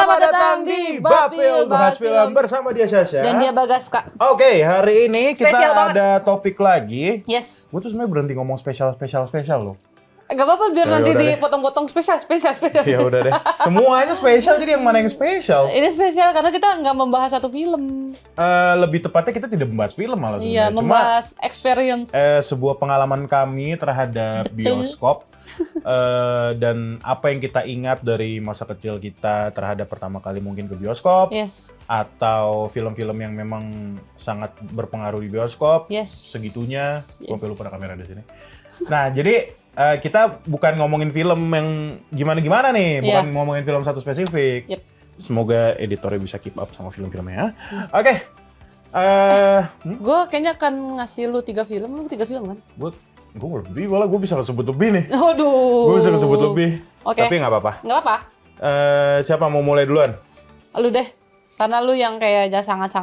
Selamat datang di Bapil Bahas Film bersama dia Sasha. Dan dia Bagas, Kak. Oke, hari ini Spesial kita banget. ada topik lagi. Yes. Gue tuh sebenarnya berhenti ngomong spesial loh. Gak apa-apa biar Ya nanti udah deh. dipotong-potong spesial. Ya udah deh. Semuanya spesial, jadi yang mana yang spesial? Ini spesial karena kita nggak membahas satu film. Lebih tepatnya kita tidak membahas film malah Iya, sebenarnya. Cuma membahas experience. sebuah pengalaman kami terhadap Betul. bioskop. Dan apa yang kita ingat dari masa kecil kita terhadap pertama kali mungkin ke bioskop. Yes. Atau film-film yang memang sangat berpengaruh di bioskop. Yes. Segitunya, gue Yes. lupa ada kamera di sini. Nah, jadi kita bukan ngomongin film yang gimana-gimana nih, bukan Iya. ngomongin film satu spesifik. Yep. Semoga editornya bisa keep up sama film-filmnya. Oke. Gue kayaknya akan ngasih lu 3 film. Lu 3 film kan? Gue lebih, malah gue bisa kesebut lebih nih. Aduh. Gue bisa kesebut lebih. Oke. Tapi nggak apa-apa. Nggak apa. Siapa mau mulai duluan? Lu deh. Karena lu yang kayaknya sangat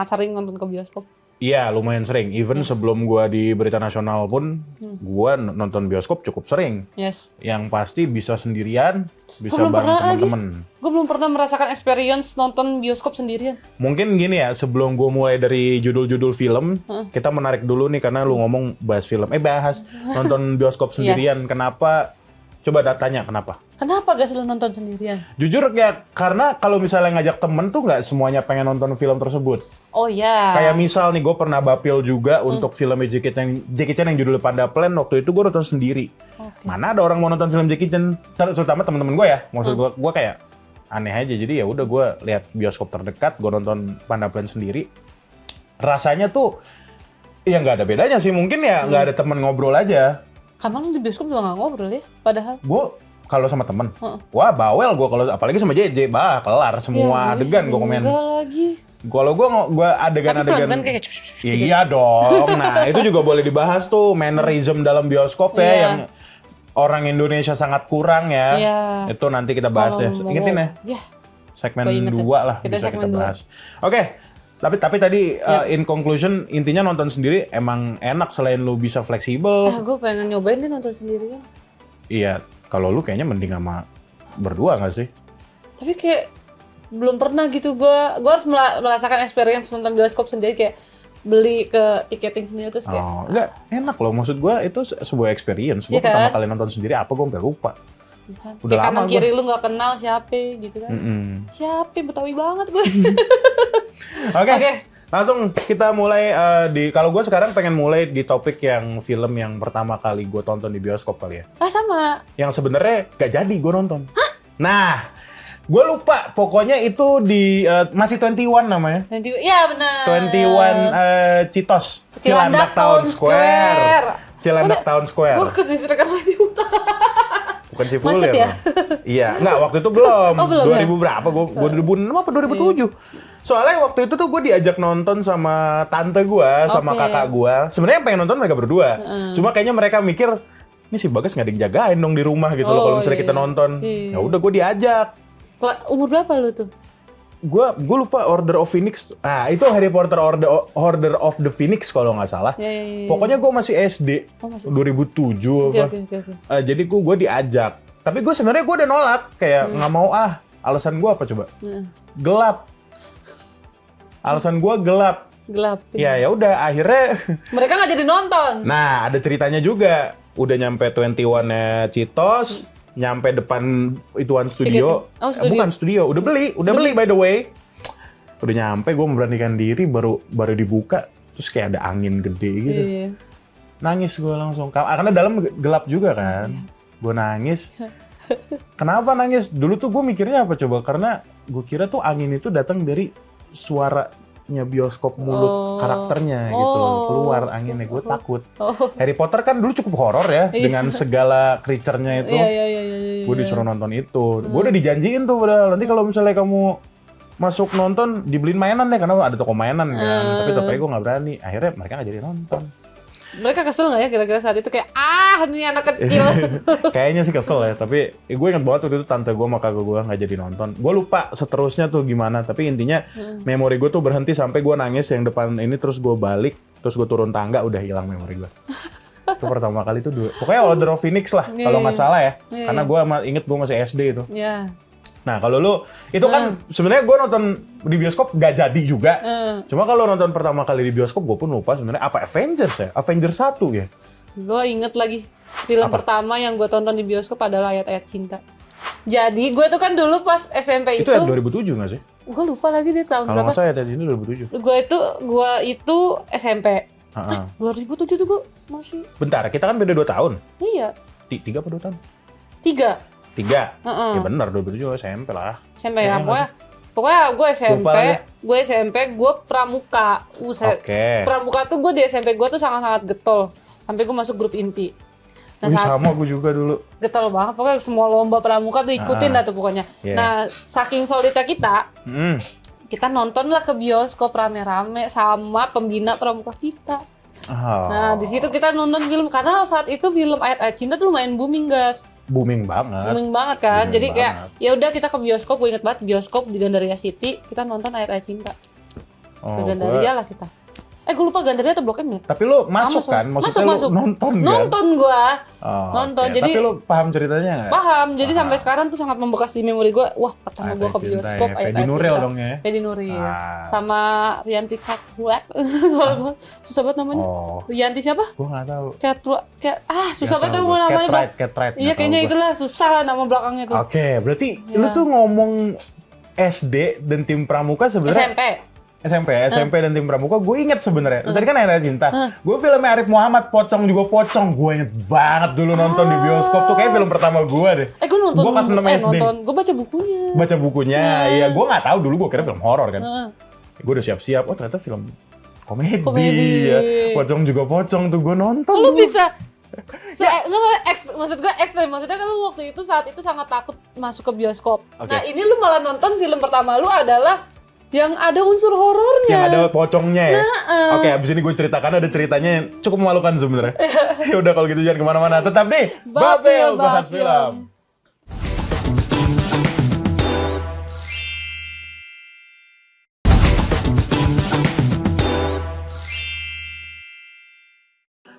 sering nonton ke bioskop. Iya, lumayan sering. Even sebelum gue di berita nasional pun, gue nonton bioskop cukup sering. Yes. Yang pasti bisa sendirian, bisa belum bareng pernah lagi. teman-teman. Gue belum pernah merasakan experience nonton bioskop sendirian. Mungkin gini ya, sebelum gue mulai dari judul-judul film, kita menarik dulu nih karena lu ngomong bahas film. Bahas nonton bioskop sendirian. Yes. Kenapa? Coba tanya kenapa? Kenapa gak selalu nonton sendirian? Jujur ya, karena kalau misalnya ngajak temen tuh nggak semuanya pengen nonton film tersebut. Oh ya. Kayak misal nih, gue pernah bapil juga untuk film Jackie Chan yang judulnya Panda Plan. Waktu itu gue nonton sendiri. Oke. Mana ada orang mau nonton film Jackie Chan, terutama teman-teman gue ya. Maksud gue kayak aneh aja. Jadi ya udah gue lihat bioskop terdekat, gue nonton Panda Plan sendiri. Rasanya tuh ya nggak ada bedanya sih. Mungkin ya nggak ada teman ngobrol aja. Karena lu di bioskop juga gak ngobrol ya, padahal. Gue kalau sama temen, wah bawel gue kalau apalagi sama JJ, kelar semua adegan gue komen. Enggak lagi. Kalau gue Tapi adegan-adegan, pelan-pelan kayak iya dong. Nah itu juga boleh dibahas tuh mannerism dalam bioskop ya, Iya. yang orang Indonesia sangat kurang ya. Iya. Itu nanti kita bahas ya. Kalau Ingetin ya, Ya. segmen Gua inget 2 ya. lah Kita bisa kita segmen dua. bahas. Oke. Tapi tadi in conclusion intinya nonton sendiri emang enak selain lu bisa fleksibel. Gue pengen nyobain deh nonton sendirian. Iya, kalau lu kayaknya mending sama berdua nggak sih? Tapi kayak belum pernah gitu gue harus merasakan experience nonton bioskop sendiri, kayak beli ke tiketing sendiri terus kayak Oh, enggak, enak loh. Maksud gua itu sebuah experience. Gua Iya kan? pertama kali nonton sendiri apa gua sampai lupa. Udah kayak kanan lama kiri lu nggak kenal siapa gitu kan. Siapa Betawi banget gue. Oke. Langsung kita mulai kalau gua sekarang pengen mulai di topik yang film yang pertama kali gua tonton di bioskop kali ya. Sama. Yang sebenarnya gak jadi gua nonton. Nah, gua lupa. Pokoknya itu di masih 21 namanya. Iya benar. 21 Citos. Cilandak Town Square. Cilandak Town Square. Gue keserekan lagi utang. Bukan Cipulir. Macet ya? Iya, enggak waktu itu belum. Oh, belum 2000 berapa? Gua 2006 apa 2007. Soalnya waktu itu tuh gue diajak nonton sama tante gue, sama Oke. kakak gue. Sebenarnya yang pengen nonton mereka berdua. Cuma kayaknya mereka mikir, ini si Bagas nggak ada yang jagain dong di rumah gitu loh kalau misalnya kita nonton. Iya. Ya udah gue diajak. Umur berapa lu tuh? Gue lupa Order of Phoenix. Ah, itu Harry Potter Order of the Phoenix kalau nggak salah. Ya. Pokoknya gue masih SD. Oh, masih 2007 apa. Oke. Jadi gue diajak. Tapi gue sebenarnya gue udah nolak, kayak nggak mau ah. Alasan gue apa coba? Gelap. Alasan gue gelap. Gelap. Ya udah akhirnya. Mereka nggak jadi nonton. Nah ada ceritanya juga. Udah nyampe 21-nya Citos, nyampe depan ituan studio. Oh, studio. Bukan studio, udah beli by the way. Udah nyampe, gue memberanikan diri baru dibuka, terus kayak ada angin gede gitu. Iya. Nangis gue langsung, karena dalam gelap juga kan. Gue nangis. Kenapa nangis? Dulu tuh gue mikirnya apa coba? Karena gue kira tuh angin itu datang dari suaranya bioskop mulut karakternya gitu loh. Keluar anginnya, gue takut. Harry Potter kan dulu cukup horor ya, dengan segala creature-nya itu. Iya. Gue disuruh nonton itu. Gue udah dijanjiin tuh padahal. Nanti kalau misalnya kamu masuk nonton, dibeliin mainan deh, karena ada toko mainan kan. Tapi tetep aja gue gak berani. Akhirnya mereka gak jadi nonton. Mereka kesel nggak ya kira-kira saat itu kayak ini anak kecil. Kayaknya sih kesel ya, tapi gue ingat banget waktu itu tante gue sama kakak gue nggak jadi nonton. Gue lupa seterusnya tuh gimana, tapi intinya memori gue tuh berhenti sampai gue nangis yang depan ini, terus gue balik, terus gue turun tangga, udah hilang memori gue. Itu pertama kali itu pokoknya Order of Phoenix lah kalau nggak salah ya, karena gue inget gue masih SD itu. Iya. Nah kalau lu, itu kan sebenarnya gue nonton di bioskop gak jadi juga. Cuma kalau nonton pertama kali di bioskop, gue pun lupa sebenarnya apa Avengers ya? Avengers 1 ya? Gue inget lagi, film pertama yang gue tonton di bioskop adalah Ayat-Ayat Cinta. Jadi gue tuh kan dulu pas SMP Itu ya 2007 gak sih? gue lupa lagi dia tahun Kalau berapa. nggak salah ya, ini 2007. Gue itu SMP. Heeh. 2007 tuh gue masih. Bentar, kita kan beda 2 tahun. Iya. 3 apa 2 tahun? 3. 3. Heeh. Ya benar, 2007 SMP lah. SMP Kayaknya ya, nggak pokoknya gue Lupa aja. SMP, gue pramuka. Oke. Pramuka tuh gue di SMP gue tuh sangat-sangat getol. Sampai gue masuk grup inti. Nah, Wih, sama gue juga dulu. getol banget, pokoknya semua lomba pramuka tuh ikutin dah tuh pokoknya. Yeah. Nah, saking solidnya Hmm. kita nonton lah ke bioskop rame-rame sama pembina pramuka kita. Oh. Nah, di situ kita nonton film karena saat itu film Ayat-Ayat Cinta tuh lumayan booming, guys. Booming banget. Booming banget kan. Booming Jadi kayak banget. ya udah kita ke bioskop, gue inget banget bioskop di Gandaria City, kita nonton Ayat-Ayat Cinta. Oh, Ke Gandaria lah kita. Gue lupa Gandaria atau Blok M ya? Tapi lu masuk kan? Maksudnya Masuk. lu nonton kan? Nonton gua. Oh, Nonton. oke. Jadi tapi lu paham ceritanya nggak? paham. Jadi sampai sekarang tuh sangat membekas di memori gua. Wah, pertama gua ke Ayat-Ayat Cinta bioskop ya. Ayat-Ayat Fedi Nuril Cinta. dong ya? Fedi Nuril. Ah. Sama Rianti Katruat. Susah banget namanya. Oh, Rianti siapa? gua nggak tahu. Susah banget Nggak tahu nama gua. namanya. Bang. Cathrite. Iya, kayaknya itulah susah lah nama belakangnya tuh. Oke, berarti Iya. lu tuh ngomong SD dan tim pramuka sebenarnya SMP. SMP dan tim pramuka, gue inget sebenarnya. Tadi kan Ayat-Ayat Cinta. Gue filmnya Arif Muhammad, Pocong juga Pocong. Gue inget banget dulu nonton di bioskop tuh, kayak film pertama gue deh. Gue nonton. Gua kelas 6 SD. Gue baca bukunya. Baca bukunya, iya. Gue nggak tahu dulu, gue kira film horor kan. Gue udah siap-siap, oh ternyata film komedi. Komedi. Ya. Pocong juga Pocong tuh gue nonton. Lu dulu. bisa maksud gue ekstrem, maksudnya kan lu waktu itu saat itu sangat takut masuk ke bioskop. Oke. Nah ini lu malah nonton film pertama lu adalah yang ada unsur horornya. Yang ada pocongnya ya. Oke, abis ini gue ceritakan ada ceritanya yang cukup memalukan sebenarnya. Ya udah kalau gitu jangan kemana-mana, tetap di Babel Bahas Film.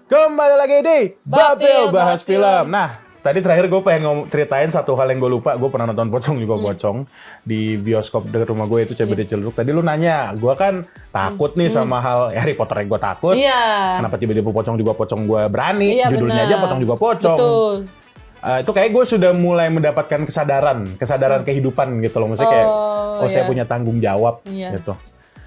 Kembali lagi di Babel Bahas Film. Nah, tadi terakhir gue pengen ceritain satu hal yang gue lupa. Gue pernah nonton Pocong juga Pocong di bioskop dekat rumah gue itu CBD Ciledug. Tadi lu nanya, gue kan takut nih sama hal Harry Potter yang gue takut. Iya. Kenapa tiba-tiba Pocong juga Pocong gue berani? Iya, Judulnya benar. aja Pocong juga Pocong. Betul. Itu kayak gue sudah mulai mendapatkan kesadaran kehidupan gitu loh. Maksudnya kayak, saya iya. punya tanggung jawab Iya. gitu.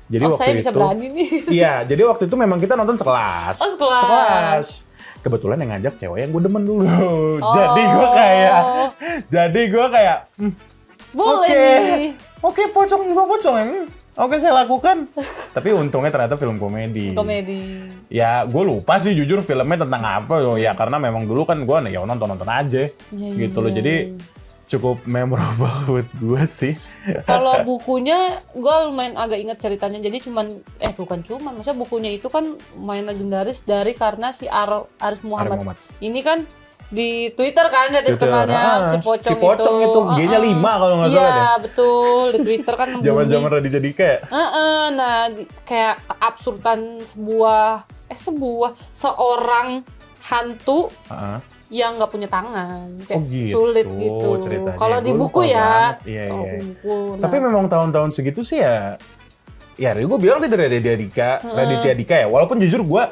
Jadi Oh, waktu saya bisa itu, berani nih. iya, jadi waktu itu memang kita nonton sekelas. Oh, sekelas. Kebetulan yang ngajak cewek yang gue demen dulu. Jadi gue kayak, Boleh oke. nih. Oke, Pocong juga Pocong. Oke, saya lakukan. Tapi untungnya ternyata film komedi. Komedi. Ya, gue lupa sih jujur filmnya tentang apa. Ya, karena memang dulu kan gue ya nonton-nonton aja. Iya, Gitu loh. iya. Jadi cukup memorable buat gue sih. Kalau bukunya, gue lumayan agak ingat ceritanya. Jadi bukan cuman, maksudnya bukunya itu kan lumayan legendaris karena si Arif Muhammad. Ini kan di Twitter kan, jadi Twitter. kenalnya si Pocong itu. G-nya 5 kalau nggak salah deh. Iya, betul. Di Twitter kan Zaman-zaman Raditya Dika ya? Nah, kayak keabsurdan seorang hantu yang nggak punya tangan, kayak Oh, gitu sulit gitu. ceritanya. Kalau di Gua buku lupa ya, banget. Iya. buku. Tapi memang tahun-tahun segitu sih ya gue bilang tadi dari Raditya Dika ya. Walaupun jujur gue,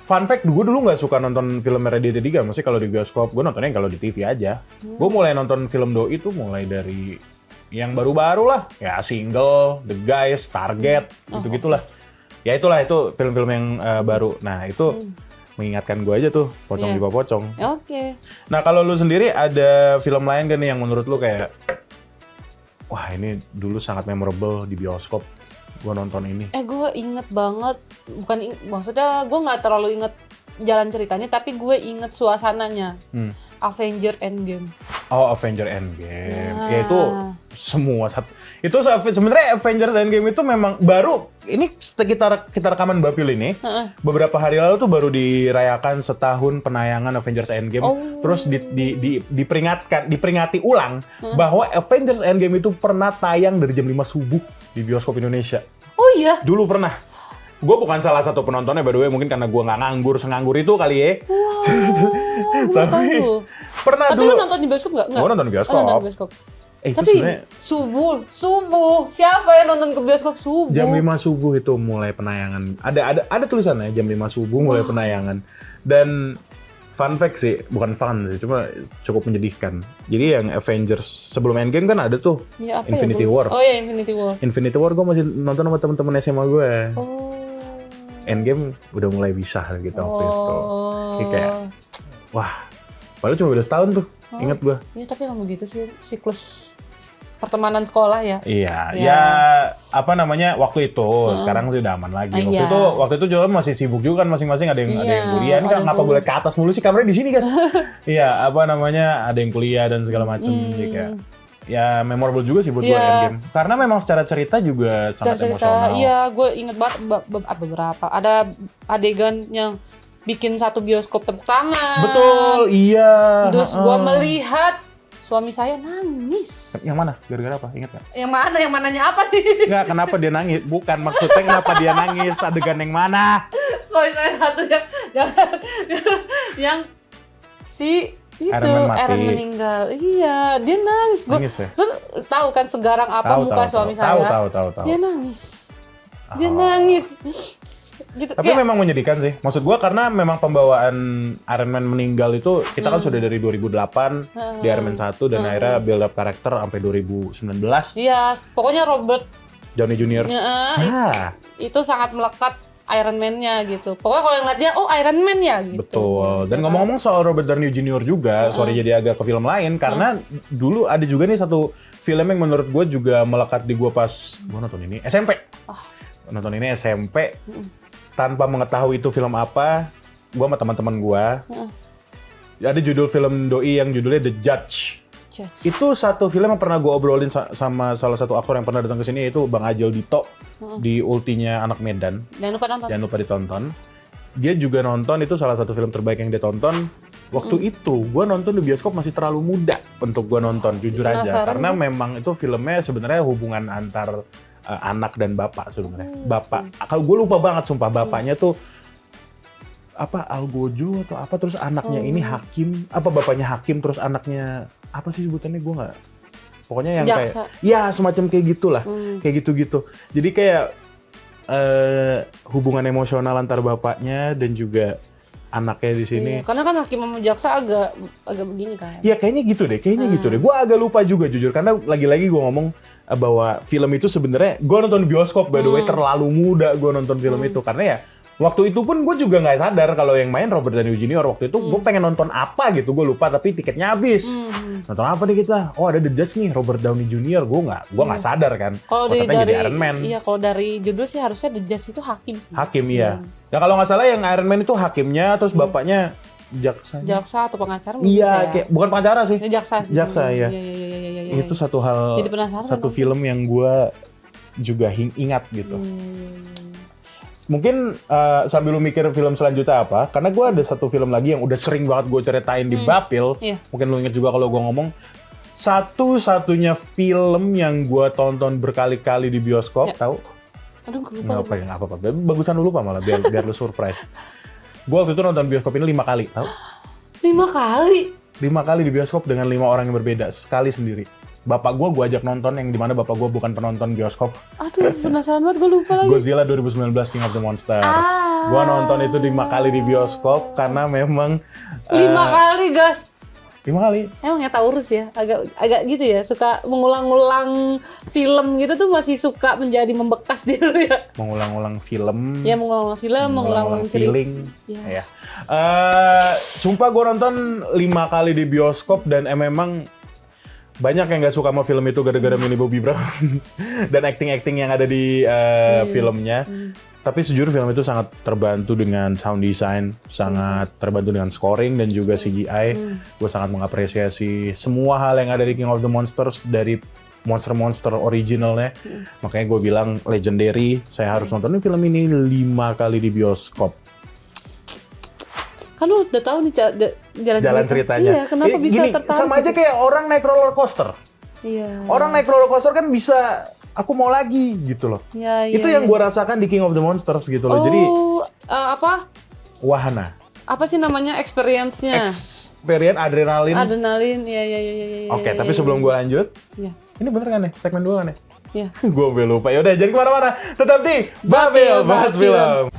fun fact, gue dulu nggak suka nonton film Raditya Dika. Maksudnya kalau di bioskop, gue nontonnya kalau di TV aja. Gue mulai nonton film doi itu mulai dari yang baru-baru lah. Ya Single, The Guys, Target, gitu-gitulah. Ya itulah, itu film-film yang baru. Nah itu mengingatkan gue aja tuh, Pocong juga Pocong. Oke. Nah kalau lu sendiri ada film lain kan nih yang menurut lu kayak, wah ini dulu sangat memorable di bioskop, gue nonton ini. Gue inget banget, maksudnya gue nggak terlalu inget jalan ceritanya, tapi gue inget suasananya. Avenger Endgame. Oh, Avenger Endgame. Nah. Ya itu semua itu sebenarnya Avengers Endgame itu memang baru ini kita rekaman Bapil ini. Beberapa hari lalu tuh baru dirayakan setahun penayangan Avengers Endgame. Terus diperingati ulang bahwa Avengers Endgame itu pernah tayang dari jam 5 subuh di bioskop Indonesia. Oh iya. Dulu pernah. Gue bukan salah satu penontonnya, by the way, mungkin karena gue nggak senganggur itu kali ya. Wow, Tapi pernah Tapi dulu. lu nonton di bioskop nggak? Gue nonton di bioskop. Oh, nonton di bioskop. Itu Tapi sebenarnya subuh. Siapa yang nonton ke bioskop subuh? jam 5 subuh itu mulai penayangan. Ada tulisannya jam 5 subuh mulai penayangan. Dan fun fact sih, bukan fun sih, cuma cukup menyedihkan. Jadi yang Avengers sebelum Endgame kan ada tuh Ya, apa Infinity ya, War. Oh ya, Infinity War. Infinity War gue masih nonton sama teman-teman SMA gue. Oh. Endgame udah mulai pisah gitu waktu itu. Jadi kayak, wah, padahal cuma beda setahun tuh, ingat gue. Ya tapi emang begitu sih siklus pertemanan sekolah ya. Iya, Ya. ya apa namanya waktu itu, sekarang sih udah aman lagi. Waktu itu juga masih sibuk juga kan masing-masing, ada yang kuliah. Ini kan kenapa gue liat ke atas mulu sih, kameranya di sini guys. Iya, apa namanya ada yang kuliah dan segala macem. Jadi kayak ya memorable juga sih buat gue Endgame. Karena memang secara cerita juga sangat emosional. Iya, gue inget banget beberapa. Ada adegan yang bikin satu bioskop tepuk tangan. Betul, iya. Terus gue melihat suami saya nangis. Yang mana? Gara-gara apa? Ingat gak? Yang mana? Yang mananya apa nih? Enggak, kenapa dia nangis? Bukan, maksudnya kenapa dia nangis? Adegan yang mana? Suami saya satu yang si itu Aaron meninggal. Iya, dia nangis. Nangis ya? Lu tahu kan segarang apa muka suami saya? Tahu. Dia nangis. Dia nangis. Gitu, tapi memang menyedihkan sih. Maksud gua karena memang pembawaan Iron Man meninggal itu kita kan sudah dari 2008 di Iron Man 1 dan akhirnya build up karakter sampai 2019. Iya, pokoknya Robert Downey Jr. Itu sangat melekat Iron Man-nya gitu. Pokoknya kalau ngeliat dia, oh Iron Man ya gitu. Betul. Dan ngomong-ngomong soal Robert Downey Jr. juga, sorry jadi agak ke film lain karena dulu ada juga nih satu film yang menurut gua juga melekat di gua pas gua nonton ini SMP. Nonton ini SMP. Tanpa mengetahui itu film apa, gue sama teman-teman gue, ada judul film doi yang judulnya The Judge. Itu satu film yang pernah gue obrolin sama salah satu aktor yang pernah datang ke sini, yaitu Bang Ajel Dito di Ultinya Anak Medan. Jangan lupa ditonton. Dia juga nonton, itu salah satu film terbaik yang dia tonton. Waktu itu gue nonton di bioskop masih terlalu muda untuk gue nonton, jujur aja. Karena memang itu filmnya sebenarnya hubungan antar anak dan bapak sebenarnya. Bapak, kalau gue lupa banget sumpah, bapaknya tuh apa Algojo atau apa, terus anaknya ini hakim, apa bapaknya hakim terus anaknya apa sih sebutannya, gue nggak, pokoknya yang jaksa. Kayak ya semacam kayak gitulah, kayak gitu-gitu. Jadi kayak hubungan emosional antar bapaknya dan juga anaknya di sini. Iya, karena kan hakim sama jaksa agak begini kan. Iya kayaknya gitu deh, Gue agak lupa juga jujur, karena lagi-lagi gue ngomong bahwa film itu sebenarnya gue nonton di bioskop, by the way terlalu muda gue nonton film itu, karena ya waktu itu pun gue juga nggak sadar kalau yang main Robert Downey Jr. Waktu itu gue pengen nonton apa gitu, gue lupa, tapi tiketnya habis. Nonton apa nih kita? Oh ada The Judge nih, Robert Downey Jr. Gue nggak sadar kan. Kalau dari Iron Man. Iya, kalau dari judul sih harusnya The Judge itu hakim sih. Hakim iya. Ya kalau nggak salah yang Iron Man itu hakimnya, terus bapaknya jaksa atau pengacara. Iya, kayak bukan pengacara sih. Jaksa ya. Iya. Itu satu hal, satu film yang gue juga ingat gitu. Mungkin sambil lu mikir film selanjutnya apa, karena gue ada satu film lagi yang udah sering banget gue ceritain di Bapil. Mungkin lu inget juga kalau gue ngomong, satu-satunya film yang gue tonton berkali-kali di bioskop, tahu? Aduh, gue lupa. Nggak apa-apa. Bagusan lu lupa malah, biar lu surprise. Gue waktu itu nonton bioskop ini 5 kali, tahu? 5 kali? 5 kali di bioskop dengan 5 orang yang berbeda, sekali sendiri. Bapak gue ajak nonton, yang dimana bapak gue bukan penonton bioskop. Aduh, penasaran banget, gue lupa lagi. Godzilla 2019 King of the Monsters. Gue nonton itu 5 kali di bioskop, karena memang... 5 kali, guys. 5 kali. Emang ya Taurus ya, agak gitu ya, suka mengulang-ulang film gitu tuh, masih suka menjadi membekas di lu ya. Mengulang-ulang film. Ya, mengulang-ulang film, mengulang-ulang feeling. Ya. Sumpah gue nonton 5 kali di bioskop, dan memang banyak yang nggak suka sama film itu gara-gara Millie Bobby Brown dan acting-acting yang ada di filmnya. Tapi sejujurnya film itu sangat terbantu dengan sound design, sangat terbantu dengan scoring dan juga CGI. Gue sangat mengapresiasi semua hal yang ada di King of the Monsters, dari monster-monster originalnya. Makanya gue bilang legendary, saya harus nonton film ini 5 kali di bioskop. Kan lu udah tahu nih jalan ceritanya. Iya, kenapa bisa tertarik? Sama aja kayak orang naik roller coaster. Iya. Orang naik roller coaster kan bisa, aku mau lagi gitu loh. Iya. Itu yang gue rasakan di King of the Monsters gitu loh. Jadi apa? Wahana. apa sih namanya experience-nya? Experience adrenalin. Adrenalin, ya. Oke, tapi sebelum gue lanjut, ya. Ini bener kan nih? Segmen 2 kan nih? Iya. Gue lupa. Yaudah, jangan kemana-mana. Tetap di Babil Bahas Film.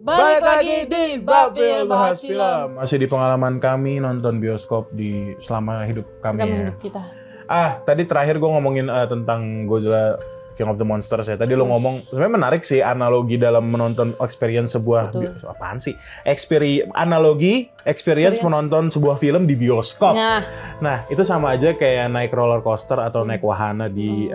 Balik lagi di Babil Bahas Film. Masih di pengalaman kami nonton bioskop selama hidup kami. Selama hidup kita. Tadi terakhir gue ngomongin tentang Godzilla King of the Monsters ya. Tadi lo ngomong, sebenarnya menarik sih analogi dalam menonton experience sebuah apaan sih? Experience menonton sebuah film di bioskop. Nah, itu sama aja kayak naik roller coaster atau naik wahana di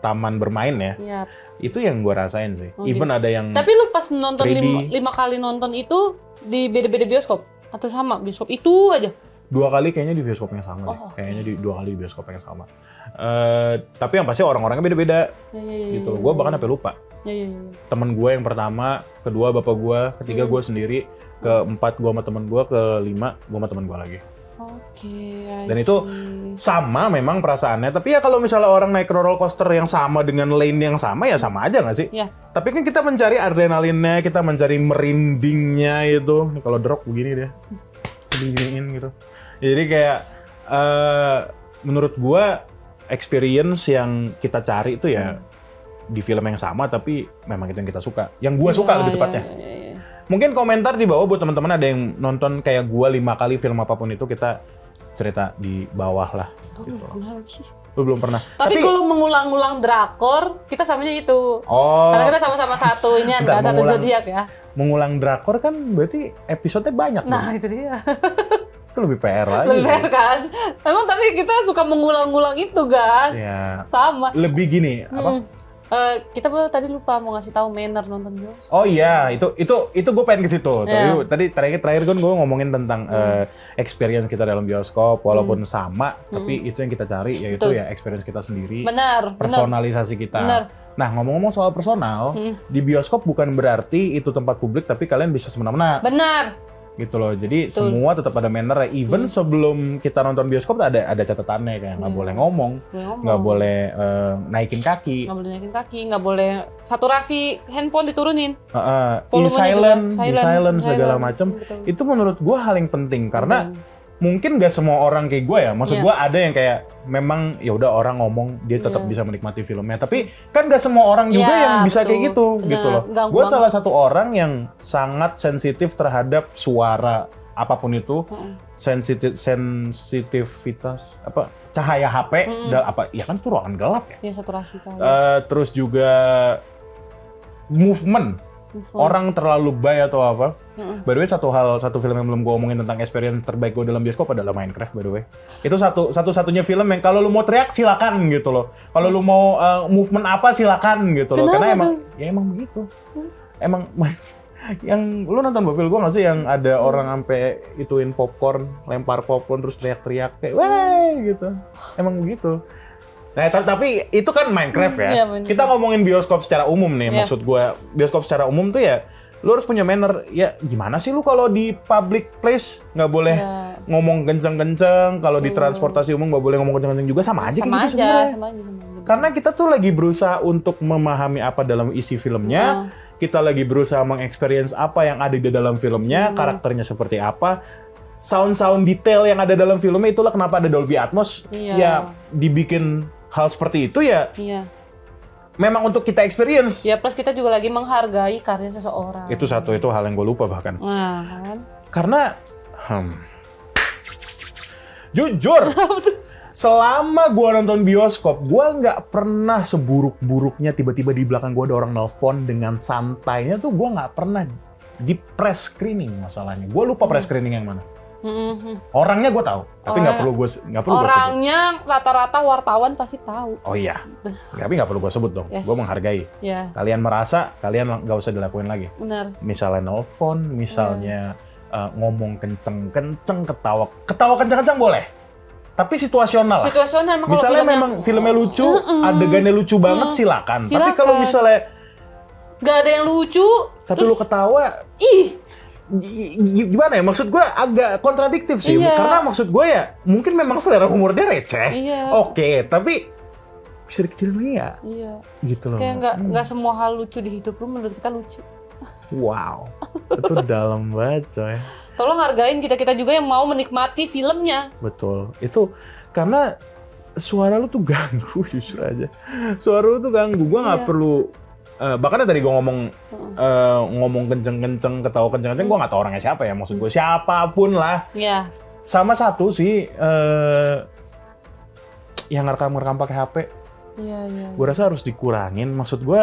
taman bermain ya. Yep. Itu yang gue rasain sih. Even ada yang Tapi lu pas nonton 5 kali nonton itu di beda-beda bioskop? Atau sama bioskop itu aja? 2 kali kayaknya di bioskop yang sama deh. Kayaknya di 2 kali di bioskop yang sama. Tapi yang pasti orang-orangnya beda-beda. Gitu. Gue bahkan sampai lupa. Temen gue yang pertama, kedua bapak gue, ketiga gue sendiri, keempat gue sama temen gue, kelima gue sama temen gue lagi. Dan itu sama memang perasaannya. Tapi ya kalau misalnya orang naik roller coaster yang sama dengan lane yang sama, ya sama aja nggak sih? Ya. Tapi kan kita mencari adrenalinnya, kita mencari merindingnya itu. Kalau drop begini deh, dingin gitu. Jadi kayak menurut gua experience yang kita cari itu ya di film yang sama, tapi memang itu yang kita suka. Yang gua suka lebih tepatnya. Mungkin komentar di bawah buat teman-teman ada yang nonton kayak gua 5 kali film apapun itu, kita cerita di bawah lah. Gitu. Lu belum pernah. Tapi kalau mengulang-ulang drakor, kita samanya itu. Karena kita sama-sama satu ini kan satu zodiak ya. Mengulang drakor kan berarti episodenya banyak. Nah, itu dia. Itu lebih PR lagi. Lebih PR kan? Emang tapi kita suka mengulang-ulang itu, guys. Ya. Sama. Lebih gini, apa? Kita tadi lupa mau ngasih tahu manner nonton bioskop. Oh iya, itu gue pengen ke situ. Tadi terakhir kan gue ngomongin tentang experience kita dalam bioskop, walaupun sama, tapi itu yang kita cari yaitu ya experience kita sendiri. Benar. Personalisasi kita. Benar. Nah, ngomong-ngomong soal personal, di bioskop bukan berarti itu tempat publik, tapi kalian bisa semena-mena. Benar. Gitu loh. Jadi semua tetap ada manner. Even sebelum kita nonton bioskop ada catatannya kayak nggak boleh ngomong, nggak boleh naikin kaki, nggak boleh saturasi handphone diturunin, di silent segala macam. Itu menurut gue hal yang penting karena mungkin nggak semua orang kayak gue ya. Maksud gue ada yang kayak memang ya udah orang ngomong dia tetap bisa menikmati filmnya. Tapi kan nggak semua orang juga yang bisa kayak gitu loh. Gue salah satu orang yang sangat sensitif terhadap suara apapun itu, sensitivitas cahaya HP ya kan itu ruangan gelap ya. Iya, saturasi cahaya. Terus juga movement. Orang terlalu bay atau apa. By the way, satu film yang belum gue omongin tentang experience terbaik gue dalam bioskop adalah Minecraft, by the way. Itu satu-satunya film yang kalau lu mau teriak silakan gitu loh. Kalau lu mau movement apa silakan gitu loh. Karena emang begitu. Emang yang lu nonton Babil gue nggak sih yang ada orang sampai ituin popcorn, lempar popcorn terus teriak-teriak kayak weh gitu. Emang begitu. Nah, tapi itu kan Minecraft ya. Kita ngomongin bioskop secara umum nih. Maksud gue, bioskop secara umum tuh ya, lu harus punya manner. Ya, gimana sih lu kalau di public place nggak boleh ngomong kenceng-kenceng, kalau di transportasi umum nggak boleh ngomong kenceng-kenceng juga, sama aja kayak gitu sebenarnya. Karena kita tuh lagi berusaha untuk memahami apa dalam isi filmnya, kita lagi berusaha mengexperience apa yang ada di dalam filmnya, karakternya seperti apa. Sound detail yang ada dalam filmnya, itulah kenapa ada Dolby Atmos. Ya, dibikin hal seperti itu ya. Memang untuk kita experience. Ya, plus kita juga lagi menghargai karya seseorang. Itu hal yang gue lupa bahkan. Karena jujur, selama gue nonton bioskop, gue nggak pernah seburuk-buruknya tiba-tiba di belakang gue ada orang nelfon dengan santainya tuh gue nggak pernah di press screening masalahnya. Gue lupa press screening yang mana. Orangnya gue tahu, tapi nggak perlu gue sebut. Orangnya rata-rata wartawan pasti tahu. Oh iya, tapi nggak perlu gue sebut dong. Gue menghargai. Kalian merasa, kalian nggak usah dilakuin lagi. Benar. Misalnya nelfon, misalnya ngomong kenceng-kenceng, ketawa kenceng-kenceng boleh. Tapi situasional lah. Misalnya memang filmnya lucu, adegannya lucu banget, silakan. Tapi kalau misalnya nggak ada yang lucu, tapi lu ketawa, gimana ya, maksud gue agak kontradiktif sih. Iya. Karena maksud gue ya mungkin memang selera humor dia receh. Iya. Oke, tapi bisa dikecilin lagi ya. Iya. Gitu loh. Kayak nggak semua hal lucu di hidup lu menurut kita lucu. Wow, itu dalam banget coy. Tolong hargain kita juga yang mau menikmati filmnya. Betul, itu karena suara lu tuh ganggu justru aja. Suara lu tuh ganggu, gue nggak Iya. perlu. Bahkan tadi gue ngomong kenceng-kenceng, ketawa kenceng-kenceng, gue nggak tahu orangnya siapa ya. Maksud gue siapapun lah. Iya. Sama satu sih, yang ngerekam pakai HP. Iya. Gue rasa harus dikurangin. Maksud gue,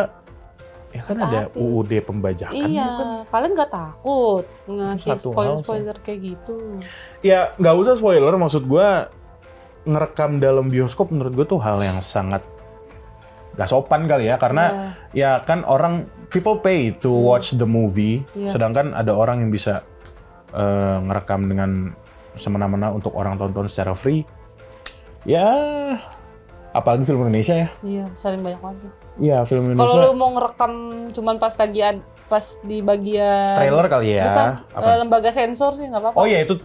ya kan ada Tapi- UUD pembajakan. Iya, Bukan? kalian nggak takut ngasih Satu hal, spoiler kayak gitu. Ya nggak usah spoiler. Maksud gue, ngerekam dalam bioskop menurut gue tuh hal yang sangat gak sopan kali ya. Karena ya kan people pay to watch the movie. Iya. Sedangkan ada orang yang bisa ngerekam dengan semena-mena untuk orang tonton secara free. Ya, apalagi film Indonesia ya. Iya, saling banyak banget. Iya, film Indonesia. Kalau lu mau ngerekam cuman pas di bagian trailer kali ya. bukan Apa? lembaga sensor sih nggak apa-apa. Oh iya, itu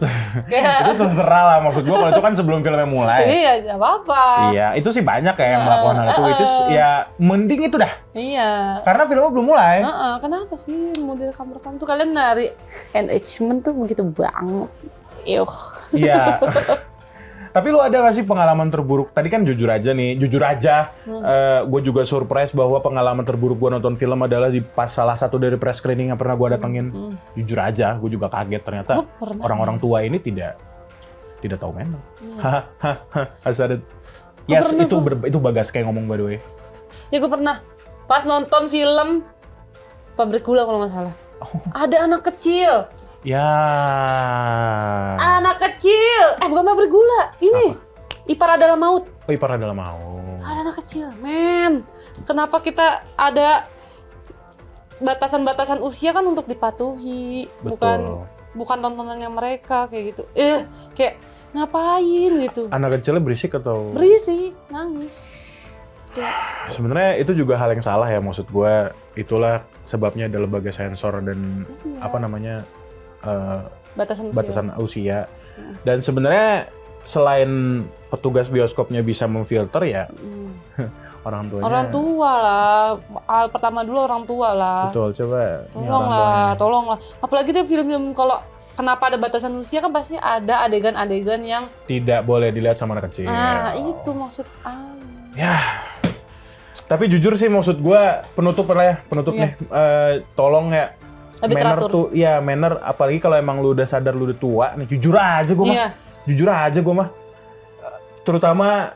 Kayak- itu terserah lah. Maksud gua kalau itu kan sebelum filmnya mulai. Iya, nggak apa-apa. Iya, itu sih banyak kayak yang melakukan hal itu. Which is ya mending itu dah. Iya. Karena filmnya belum mulai. Kenapa sih mau direkam-rekam tuh kalian nari engagement tuh begitu banget. Iya. Tapi lu ada gak sih pengalaman terburuk? Tadi kan jujur aja nih, gue juga surprise bahwa pengalaman terburuk gue nonton film adalah di pas salah satu dari press screening yang pernah gue datengin. Jujur aja, gue juga kaget ternyata Lu pernah orang-orang tua ini tidak tahu manner. Iya. Hahaha, Asadet. Yes, pernah itu Bagas kayak ngomong by the way. Ya gue pernah pas nonton film Pabrik Gula kalau nggak salah. Ada anak kecil. Ya. Anak kecil. Bukan Pabrik Gula. Ini Ipar Adalah Maut. Oh, Ipar Adalah Maut. Ada anak kecil. Men, kenapa kita ada batasan-batasan usia kan untuk dipatuhi, Betul. bukan tontonannya mereka kayak gitu. Kayak ngapain gitu. Anak kecilnya berisik atau? Berisik, nangis. Kayak, Sebenarnya itu juga hal yang salah ya, maksud gue. Itulah sebabnya ada lembaga sensor dan iya, batasan usia. Dan sebenarnya selain petugas bioskopnya bisa memfilter ya orang tuanya. Orang tua lah. Hal pertama dulu orang tua lah. Betul, coba. ini orang tuanya. Tolonglah. Apalagi tuh film-film kalau kenapa ada batasan usia kan pasti ada adegan-adegan yang Tidak boleh dilihat sama anak kecil. itu maksud Ya. Tapi jujur sih maksud gue penutup Iya. nih. Tolong ya. lebih Manner teratur. tuh, ya manner. Apalagi kalau emang lu udah sadar lu udah tua nih. Jujur aja gue mah. Iya. Jujur aja gue mah. Terutama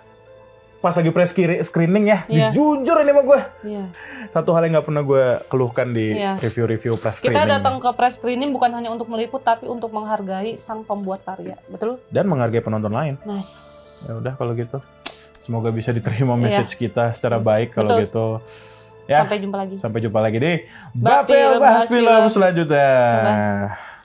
pas lagi press screening ya. Iya. Jujur ini mah gue. Iya. Satu hal yang nggak pernah gue keluhkan di Iya. review-review press Kita screening. datang ke press screening bukan hanya untuk meliput tapi untuk menghargai sang pembuat karya. Betul? Dan menghargai penonton lain. Nice. Ya udah kalau gitu. Semoga bisa diterima Iya. message kita secara baik kalau Betul. gitu. Ya. Sampai jumpa lagi. Sampai jumpa lagi di Bapil Bapil Bahas Bahas Film Film. selanjutnya. Bye-bye.